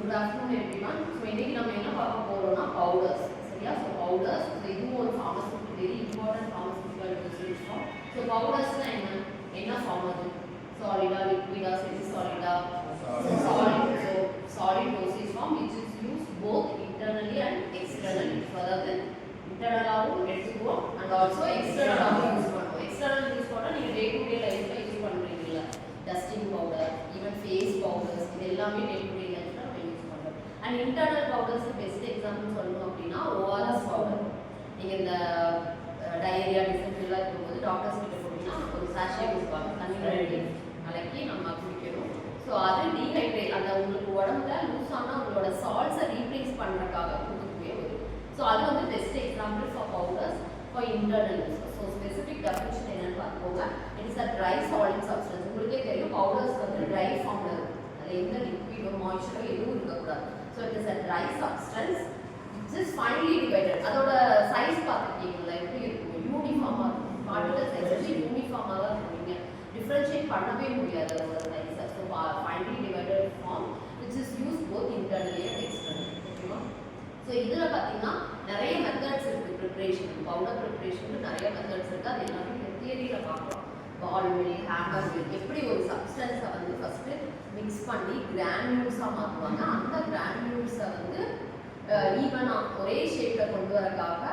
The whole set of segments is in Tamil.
good afternoon everyone. So இன்னைக்கு நம்ம என்ன பார்க்க போறோம்னா powders. சரியா? So powders இதுவும் ஒரு pharmaceutical very important pharmaceutical dosage form. So powdersனா என்ன ஃபார்ம் அது? Solid liquid semi solid solid. So solid dosage form which is used both internally and externally. So அதாவது இன்டர்னலாவும் எடுத்துக்குவோம் and also externalaவும் யூஸ் பண்ணுவோம். எக்ஸ்டர்னல் யூஸ் பண்ணா நீங்க டே டு டே லைஃப்ல யூஸ் பண்றீங்கல்ல. Dusting powder, even face powders இது எல்லாமே டே டு டே லைஃப்ல நம்ம யூஸ் பண்றோம். And internal powders best example சொல்லணும் அப்படின்னா ஓஆர்எஸ் பவுடர். நீங்க இந்த டயரியா டிசென்ட்ரிலாம் இருக்கும்போது டாக்டர்ஸ் கிட்ட போனீங்கன்னா ஒரு சாஷே கொடுப்பாங்க, தண்ணி கலக்கி நம்ம குடிக்கணும். ஸோ அது டீஹைட்ரேட் அந்த உங்களுக்கு உடம்புல லூஸ் ஆனால் உங்களோட சால்ட்ஸை ரீப்ளேஸ் பண்ணுறதுக்காக கொடுக்கக்கூடிய ஒரு. ஸோ அது வந்து best example for powders for internal use. So specific definition என்னன்னு பார்த்துக்கோங்க. It is a try solid substance. உங்களுக்கே தெரியும் பவுடர்ஸ் வந்து ட்ரை ஃபார்ம்ல இருக்கும். அதில் எந்த லிக்விடோ மாய்ச்சரோ எதுவும் இருக்கக்கூடாது. So it is a try substance which is finally divided. அதோட சைஸ் பார்த்துருக்கீங்களா எப்படி இருக்கும்? யூனிஃபார்மாக இருக்கும். பார்ட்டிகல் சைஸ் யூனிஃபார்மாக தான் இருக்கும். நீங்கள் டிஃப்ரென்ஷியேட் பண்ணவே முடியாது அதோட சைஸை. So finally divided form which is use both internally and externally. ஓகேவா? ஸோ இதில் பார்த்தீங்கன்னா நிறைய மெத்தட்ஸ் இருக்குது ப்ரிப்ரேஷன். பவுடர் ப்ரிப்ரேஷனுக்கு நிறைய மெத்தட்ஸ் இருக்குது. அது எல்லாமே தியரியில் பார்க்கலாம். பால் மில், ஹேமர் மில் எப்படி ஒரு சப்ஸ்டன்ஸை வந்து ஃபஸ்ட்டு மிக்ஸ் பண்ணி கிரானியூல்ஸாக மாற்றுவாங்க. அந்த கிரானியூல்ஸை வந்து ஈவனாக ஒரே ஷேப்பில் கொண்டு வரக்காக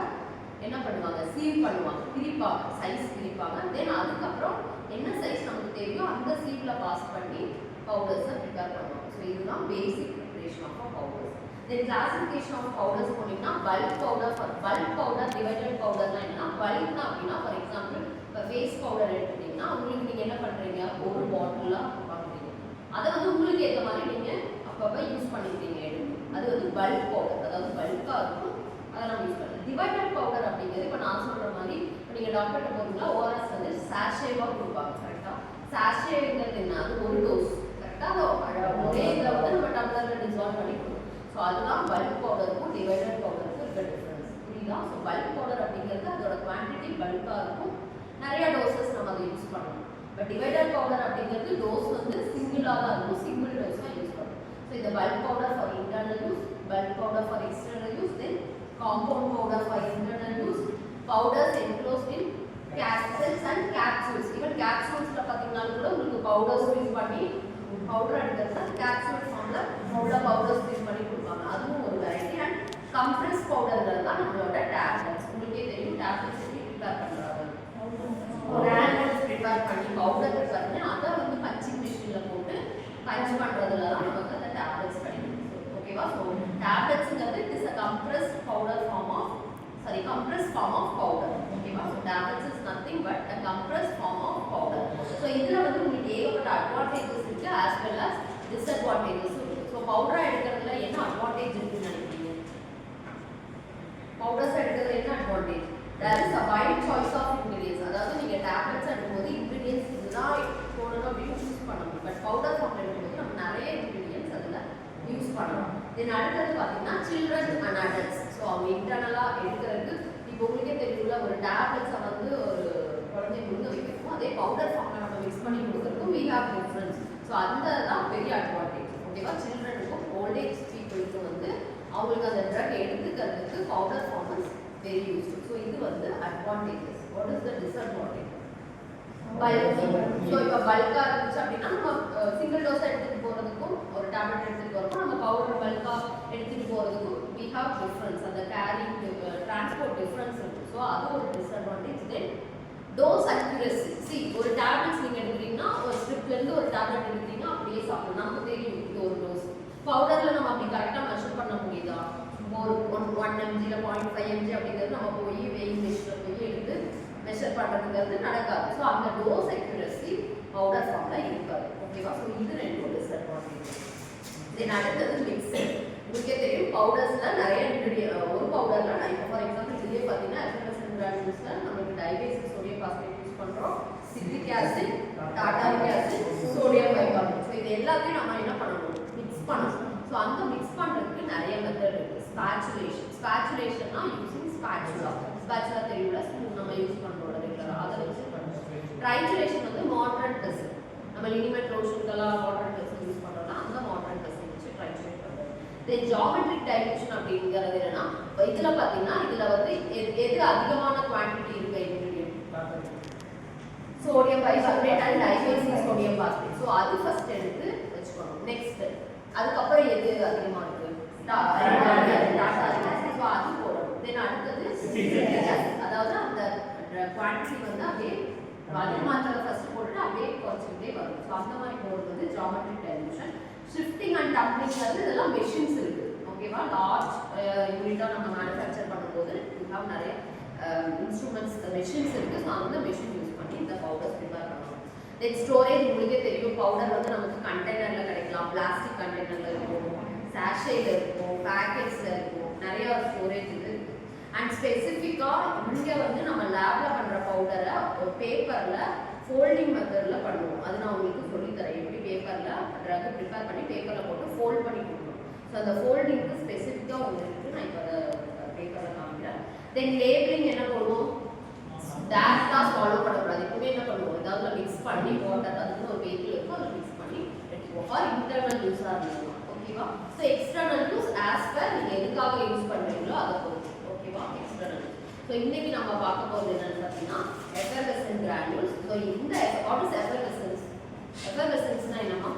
என்ன பண்ணுவாங்க? சீல் பண்ணுவாங்க, பிரிப்பாங்க, சைஸ் பிரிப்பாங்க. தென் அதுக்கப்புறம் என்ன சைஸ் நமக்கு தெரியும் அந்த சீப்பில் பாஸ் பண்ணி பவுடர்ஸை ப்ரிப்பேர் பண்ணுவாங்க. ஸோ இதுதான் basic preparation of powders. Then classification of powders போனீங்கன்னா bulk powder, bulk powder, divided பவுடர்லாம் என்னன்னா பல்க்னா அப்படின்னா ஃபார் எக்ஸாம்பிள் இப்போ ஃபேஸ் பவுடர் எடுத்துட்டீங்கன்னா உங்களுக்கு நீங்கள் என்ன பண்ணுறீங்க? ஒரு பாட்டிலாக வாங்குறீங்க. அதை வந்து உங்களுக்கு ஏற்ற மாதிரி நீங்கள் அப்பப்போ யூஸ் பண்ணிக்கிறீங்க எடுத்து. அது வந்து பல்க் பவுடர், அதாவது பல்காக இருக்கும். அதை நம்ம யூஸ் பண்ணலாம். டிவைடட் பவுடர் அப்படிங்கிறது இப்போ நான் சொல்கிற மாதிரி இப்போ நீங்கள் டாக்டர்கிட்ட போகிறீங்களா ஓஆர்எஸ் வந்து சாஷேவாக கொடுப்பாங்க. கரெக்டாக சாஷேங்கிறது என்ன? அது ஒரு டோஸ். கரெக்டாக அதை ஒரே இதில் வந்து நம்ம டம்ளரில் டிசால்வ் பண்ணி கொடுக்கணும். ஸோ அதுதான் பல்க் பவுடருக்கும் டிவைடட் பவுடருக்கும் இருக்க டிஃப்ரென்ஸ். புரியுதா? ஸோ பல்க் பவுடர் அப்படிங்கிறது அதோட குவான்டிட்டி பல்காக இருக்கும், நிறைய டோசஸ் நம்ம அதை யூஸ் பண்ணணும். பட் டிவைடட் பவுடர் அப்படிங்கிறது டோஸ் வந்து சிங்கிளாக தான் இருக்கும், சிங்கிள் டோஸாக யூஸ் பண்ணணும். ஸோ இந்த bulk powder for internal use, bulk powder for external use, then compound powder for internal use, powders enclosed in capsules and capsules. Even கேப்சூல்ஸில் பார்த்தீங்கன்னாலும் கூட உங்களுக்கு பவுடர்ஸ் ஃபில் பண்ணி பவுடர் எடுக்கிறது கேப்சூல் ஃபார்மில் உள்ள பவுடர்ஸ் ஃபில் பண்ணி கொடுப்பாங்க. அதுவும் ஒரு வெரைட்டி. அண்ட் கம்ப்ரெஸ் பவுடர்ங்கிறது தான் நம்மளோட டேப்லெட்ஸ். உங்களுக்கே தெரியும் டேப்லெட்ஸ் எப்படி ப்ரிப்பேர் பண்ணுறாங்க. கிரானுல்ஸ் ப்ரிப்பேர் பண்ணி பவுடர் ப்ரிப்பேர் பண்ணி அதை வந்து பஞ்சிங் மிஷினில் போட்டு பஞ்ச் பண்ணுறதுல தான் நமக்கு அந்த டேப்லெட்ஸ் கிடைக்கும். ஓகேவா? ஸோ டேப்லெட்ஸுங்கிறது it is a compress powder form of compressed form of powder. ஓகேவா? So tablets is nothing but a compressed form of powder. So இதில் வந்து உங்களுக்கு ஏகப்பட்ட அட்வான்டேஜஸ் இருக்குது as well as disadvantages இருக்குது. ஸோ பவுடராக எடுக்கிறதுல என்ன அட்வான்டேஜ் இருக்குன்னு நினைக்கிறீங்க? பவுடர்ஸ் எடுக்கிறதுல என்ன advantage? there is a wide choice of ingredients. அதாவது நீங்கள் டேப்லெட்ஸ் எடுக்கும்போது இன்க்ரீடியன்ஸ் இதுதான் போடணும் அப்படின்னு யூஸ் பண்ணணும். பட் பவுடர் ஃபார்ம் எடுக்கும்போது நம்ம நிறைய இன்க்ரீடியன்ஸ் அதில் யூஸ் பண்ணலாம். தென் அடுத்தது பார்த்தீங்கன்னா சில்ட்ரன் அண்ட் அடல்ட்ஸ். ஸோ அவங்க இன்டர்னலாக எடுக்கிறதுக்கு இப்போ உங்களுக்கே தெரியும்ல ஒரு டேப்லெட்ஸை வந்து ஒரு குழந்தை முழுங்க வைக்கிறதுக்கும் அதே பவுடர் ஃபார்மில் நம்ம மிக்ஸ் பண்ணி கொடுக்குறதுக்கும் we have difference. ஸோ அந்த தான் பெரிய அட்வான்டேஜ். ஓகேவா? சில்ட்ரனுக்கும் ஓல்டேஜ் பீப்புளுக்கும் வந்து அவங்களுக்கு அந்த ட்ரக் எடுத்துக்கிறதுக்கு powder form is very useful. So இது வந்து advantages. What is the disadvantage? Bulking. So இப்போ பல்காக இருந்துச்சு அப்படின்னா நம்ம சிங்கிள் டோஸாக எடுத்துகிட்டு போகிறதுக்கும் ஒரு டேப்லெட் எடுத்துகிட்டு போகிறதுக்கும் நம்ம பவுடர் பல்காக எடுத்துகிட்டு போகிறதுக்கும் we have difference. அந்த கேரிங் டிரான்ஸ்போர்ட் டிஃப்ரென்ஸ் இருக்குது. ஸோ அது ஒரு டிஸ்அட்வான்டேஜ். தென் டோஸ் அக்யூரசி. சி ஒரு டேப்லெட்ஸ் நீங்கள் எடுக்கிறீங்கன்னா ஒரு ஸ்ட்ரிப்லேருந்து ஒரு டேப்லெட் எடுக்கிறீங்கன்னா அப்படியே சாப்பிடணும். நமக்கு தெரியும் இது ஒரு டோஸ். பவுடரில் நம்ம அப்படி கரெக்டாக மெஷர் பண்ண முடியுதா? ஒரு 1 mg 0.5 mg அப்படிங்கிறது நம்ம போய் வெயிங் மிஷினில் போய் எடுத்து மெஷர் பண்ணுறதுங்கிறது நடக்காது. ஸோ அந்த டோஸ் அக்யூரசி பவுடர் ஃபார்மில் இருக்காது. ஓகேவா? ஸோ இது ரெண்டும் டிஸ்அட்வான்டேஜ். தென் அடுத்தது மிக்சிங். உங்களுக்கே தெரியும் பவுடர்ஸில் நிறைய ஒரு பவுடரில் நான் இப்போ ஃபார் எக்ஸாம்பிள் இதுலேயே பார்த்தீங்கன்னா எஃபரசன்ட் கிரானுல்ஸில் நம்மளுக்கு டைபேசிக் சோடியம் பாஸ்பேட் யூஸ் பண்ணுறோம், citric acid, tartaric acid, sodium bicarbonate. So இது எல்லாத்தையும் நம்ம என்ன பண்ணணும்? மிக்ஸ் பண்ணணும். ஸோ அந்த மிக்ஸ் பண்ணுறதுக்கு நிறைய மெத்தட் இருக்குது. ஸ்பேச்சுலேஷன்னா யூஸிங் ஸ்பேச்சுலா தெரியல ஸ்பூன் நம்ம யூஸ் பண்ணுறோம் ரெகுலராக, அதை வச்சு பண்ணுறோம். ட்ரைச்சுலேஷன் வந்து மாடரேட் டெஸ்ட். நம்ம லினிமெட் லோஷனுக்கெல்லாம் மாடரேட் டெஸ்ட் யூஸ் பண்ணுறோம்னா அந்த மாடரேட் டெஸ்ட் வச்சு ட்ரைச்சுலேட் பண்ணுறோம். தென் ஜியோமெட்ரிக் டைலூஷன் அப்படிங்கிறது என்னன்னா இதுல பாத்தீங்கன்னா இதுல வந்து எது அதிகமான குவாண்டிட்டி இருக்கு ingredient sodium bicarbonate and dibasic sodium phosphate. So அது ஃபர்ஸ்ட் எடுத்து வச்சுக்கணும். நெக்ஸ்ட் அதுக்கப்புறம் எது அதிகமா இருக்கு டாடா ஆசிட். ஸோ அது போடணும். தென் அடுத்தது அதாவது அந்த குவாண்டிட்டி வந்து அப்படியே அதிகமானதை ஃபர்ஸ்ட் போட்டுட்டு அப்படியே குறைச்சிக்கிட்டே வரும். ஸோ அந்த மாதிரி போடுறது வந்து geometric dilution. Shifting and dumpling வந்து இதெல்லாம் மெஷின்ஸ் இருக்கு. ஓகேவா? லார்ஜ் யூனிட்டா நம்ம மேனுஃபேக்சர் பண்ணும்போது நிறைய இன்ஸ்ட்ருமெண்ட்ஸ் மெஷின்ஸ் இருக்கு. ஸோ அந்த மெஷின் யூஸ் பண்ணி இந்த பவுடர்ஸ் ப்ரிப்பேர் பண்ணணும். தென் ஸ்டோரேஜ் உங்களுக்கே தெரியும். பவுடர் வந்து நமக்கு கண்டெய்னர்ல கிடைக்கலாம், பிளாஸ்டிக் கண்டெய்னர்ல இருக்கும், சாஷேல இருக்கும், பேக்கெட்ஸ்ல இருக்கும், நிறைய ஸ்டோரேஜ் இது. அண்ட் ஸ்பெசிஃபிக்கா இங்க வந்து நம்ம லேப்ல பண்ற பவுடரை ஒரு பேப்பர்ல ஃபோல்டிங் மெத்தட்ல பண்ணுவோம். அது நான் உங்களுக்கு சொல்லி தரேன் எப்படி பேப்பர்ல ட்ரக் ப்ரிப்பேர் பண்ணி பேப்பர்ல போட்டு ஃபோல்ட் பண்ணி கொடுக்கணும். ஸோ அந்த ஃபோல்டிங்க்கு ஸ்பெசிஃபிக்கா ஒன்று இருக்கு. நான் இப்போ பேப்பர்ல காமிக்கிறேன். தென் லேபிளிங் என்ன பண்ணுவோம்? டேரக்டா ஃபாலோ பண்ணக்கூடாது. இப்பவே என்ன பண்ணுவோம்? ஏதாவது மிக்ஸ் பண்ணி வாட்டர் அதுக்கு ஒரு வெஹிக்கிள் இருக்கும், அதை மிக்ஸ் பண்ணி எடுத்துக்குவோம். ஃபார் இன்டர்னல் யூஸாக இருக்கலாம். ஓகேவா? So external use as per நீங்கள் எதுக்காக யூஸ் பண்ணுறீங்களோ அதை பொறுத்து. ஓகேவா? எக்ஸ்டர்னல். ஸோ இன்னைக்கு நம்ம பார்க்க போகிறது என்னன்னு பார்த்தீங்கன்னா எஃபர்வெசன்ட் கிரானுல்ஸ். ஸோ இந்த வாட் இஸ் எஃபர்வெசன்ஸ்? எஃபர்வெசன்ஸ்னா என்னமா?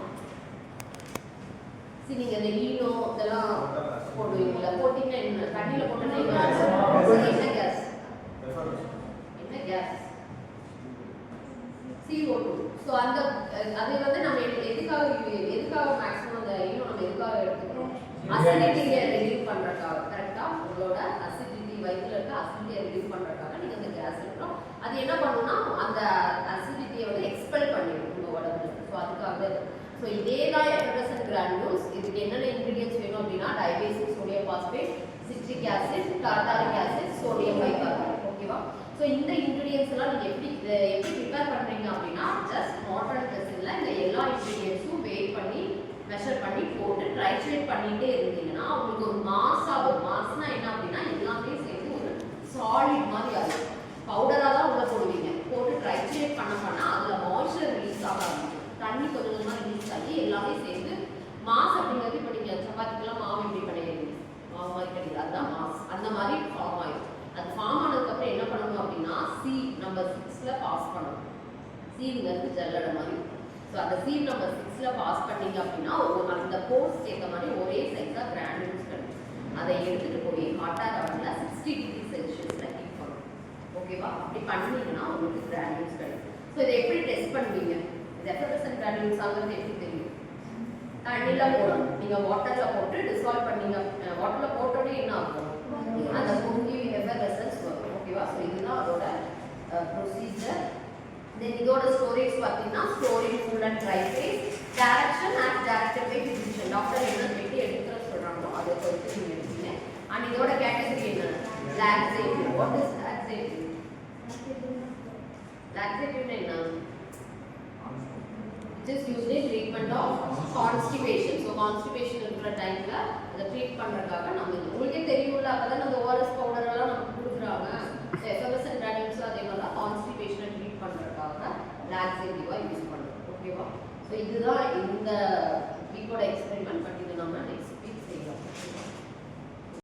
சரி, நீங்கள் இந்த ஈனோ இதெல்லாம் போடுவீங்களா? போட்டிங்கன்னா என்ன? தண்ணியில் போட்டோன்னா என்ன கேஸ்? என்ன கேஸ்? CO2. ஸோ அந்த அது வந்து நம்ம எதுக்காக மேக்ஸிமம் அந்த ஈனோ நம்ம எதுக்காக எடுத்துக்கிறோம்? அசிடிட்டியை ரிலீவ் பண்ணுறதுக்காக. கரெக்டாக? உங்களோட அசிடிட்டி வயிற்றுல இருக்க அசிடிட்டியை ரிலீவ் பண்ணுறதுக்காக நீங்கள் அந்த கேஸ் எடுக்கிறோம். அது என்ன பண்ணுன்னா அந்த அசிடிட்டியை வந்து எக்ஸ்பெல் பண்ணிடும் உங்கள் உடம்புல. ஸோ அதுக்காக. ஸோ இதே தான் எஃபர்வெசன்ட் கிரானுல்ஸ். இதுக்கு என்னென்ன இன்கிரிடியன்ஸ் வேணும் அப்படின்னா dibasic sodium phosphate, citric acid, tartaric acid, sodium bicarbonate. ஓகேவா? ஸோ இந்த இன்கிரிடியன்ஸ் எல்லாம் நீங்கள் எப்படி ப்ரிப்பேர் பண்ணுறீங்க அப்படின்னா ஜஸ்ட் மாடர்ன் மெஷினில் இந்த எல்லா இன்கிரிடியன்ஸும் வெயிட் பண்ணி மெஷர் பண்ணி போட்டு ட்ரைட்ரேட் பண்ணிகிட்டே இருந்தீங்கன்னா உங்களுக்கு ஒரு மாஸாக வரும். மாஸ்னா என்ன அப்படின்னா எல்லாமே சேர்ந்து ஒரு சாலிட் மாதிரி ஆகும். பவுடராக தான் உள்ள போடுவீங்க. போட்டு ட்ரைட்ரேட் பண்ண அதில் மாய்ஸ்சர் ரிலீஸ் ஆக ஆரம்பிக்கும். தண்ணி கொஞ்சம் கொஞ்சமாக ரிலீஸ் ஆகி எல்லாமே சேர்ந்து மாஸ் அப்படிங்கிறது இப்போ நீங்கள் சப்பாத்திக்கெல்லாம் மாவு எப்படி கிடையாது, மாவு மாதிரி கிடையாது, அதுதான் மாஸ். அந்த மாதிரி ஃபார்ம் ஆயிடும். அது ஃபார்ம் ஆனதுக்கப்புறம் என்ன பண்ணணும் அப்படின்னா சீவ் நம்பர் 6ல் பாஸ் பண்ணணும். சீவ்ங்கிறது ஜல்லடை மாதிரி. ஸோ அந்த சீவ் நம்பர் 6ல் பாஸ் பண்ணீங்க அப்படின்னா அந்த கோர்ஸ் ஏற்ற மாதிரி ஒரே சைஸாக கிரானுல்ஸ் கிடைக்கும். அதை எடுத்துகிட்டு போய் ஹாட்டாக அவனில் 60 டிகிரி செல்சியஸில் ஹீட் பண்ணணும். ஓகேவா? அப்படி பண்ணீங்கன்னா உங்களுக்கு கிரானுல்ஸ் கிடைக்கும். ஸோ இதை எப்படி டெஸ்ட் பண்ணுவீங்க? இது எஃபர்வெசன்ட் கிரானுல்ஸ் ஆகிறது எப்படி தெரியும்? தண்ணியில் போடணும். நீங்கள் வாட்டரில் போட்டு டிசால்வ் பண்ணீங்க. வாட்டரில் போட்டோடனே என்ன ஆகும்? அந்த பொங்கி எஃபர்வெசன்ஸ் வரும். ஓகேவா? ஸோ இதுதான் அதோட ப்ரொசீஜர். தென் இதோட ஸ்டோரேஜ் பார்த்தீங்கன்னா storage full and dry phase, direction as directed by physician. Doctor என்ன வெட்டி எடுக்கிற சொல்கிறாங்களோ அதை பொறுத்து நீங்கள் எடுப்பீங்க. அண்ட் இதோட கேட்டகரி என்ன? லாக்ஸேட்டிவ். What is laxative? லாக்ஸேட்டிவ்னா என்ன? It is used in treatment of constipation. So constipation இருக்கிற டைம்ல அதை ட்ரீட் பண்றதுக்காக நம்ம உங்களுக்கே தெரியும்ல, அப்பதான் அந்த ஓஆர்எஸ் பவுடர் எல்லாம் நமக்கு கொடுக்குறாங்க. எஃபர்வெசன்ட் கிரானுல்ஸ் அதே மாதிரி கான்ஸ்டிபேஷனை ட்ரீட் பண்றதுக்காக லாக்ஸேட்டிவா யூஸ் பண்ணுறோம். ஓகேவா? ஸோ இதுதான் இந்த வீக்கோட